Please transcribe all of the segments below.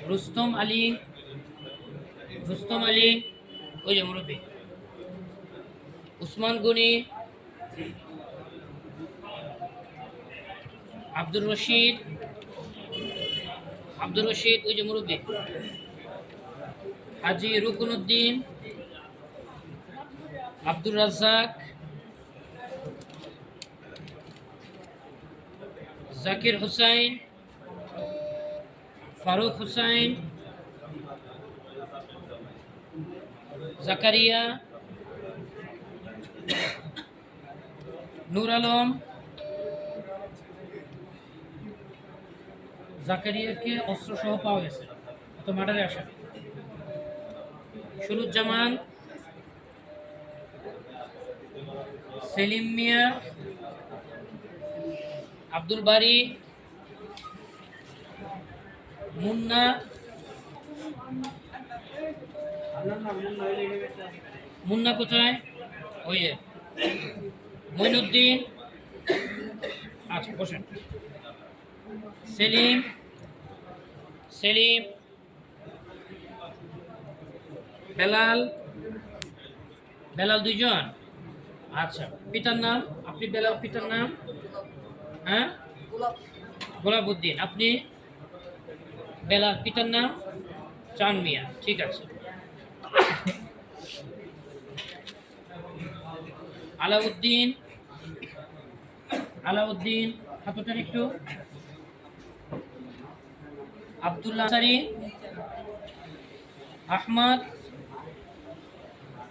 রুস্তম আলী, ওই যে মুরব্বী। উসমান গনি, আব্দুর রশিদ, ওই যে মুরব্বী। হাজি রুকনউদ্দিন, আব্দুর রাজ্জাক, জাকির হুসাইন, ফারুক হুসাইন, জাকারিয়া, নূর আলম। জাকারিয়াকে অস্ত্র সহ পাওয়া গেছে, তো মার্ডারে আসা। সুরুজ্জামান, সেলিম মিয়া, আব্দুল বারি, মুন্না, কোথায়? ওই যে মইনুদ্দিন। আচ্ছা বসেন। সেলিম, বেলাল, দুইজন। আচ্ছা, পিতার নাম? আপনি বেলাল, পিতার নাম? হ্যাঁ, গোলাপউদ্দিন। আপনি বেলাল, পিতার নাম? চান মিয়া। ঠিক আছে। আলাউদ্দিন, হাত ওঠান একটু। আব্দুল্লাহ আনসারী, আহমদ,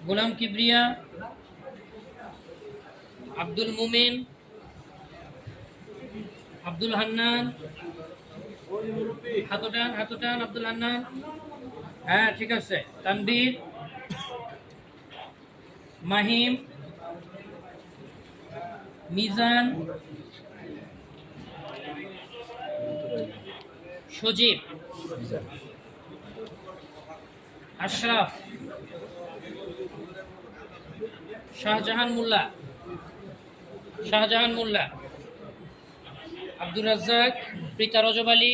গোলাম কিবরিয়া, আব্দুল মুমিন, আব্দুল হান্নান। হাত ওঠান, আব্দুল হান্নান। হ্যাঁ ঠিক আছে। তানবীর, মাহিম, মিজান, সজীব, আশরাফ, শাহজাহান মোল্লা, আব্দুর রাজ্জাক, প্রীতা রজব আলী,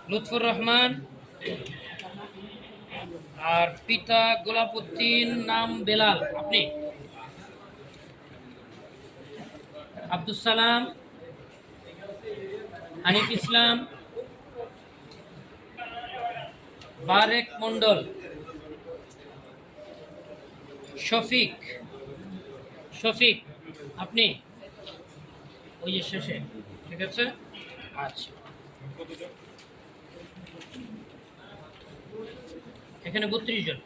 লুৎফুর রহমান। আর পিতা গোলাপউদ্দিন, নাম বেলাল। আপনি? আব্দুল সালাম, হানিফ ইসলাম, বারেক মন্ডল, শফিক। আপনি? ওই যে শেষে। ঠিক আছে। আচ্ছা, এখানে 32 জন।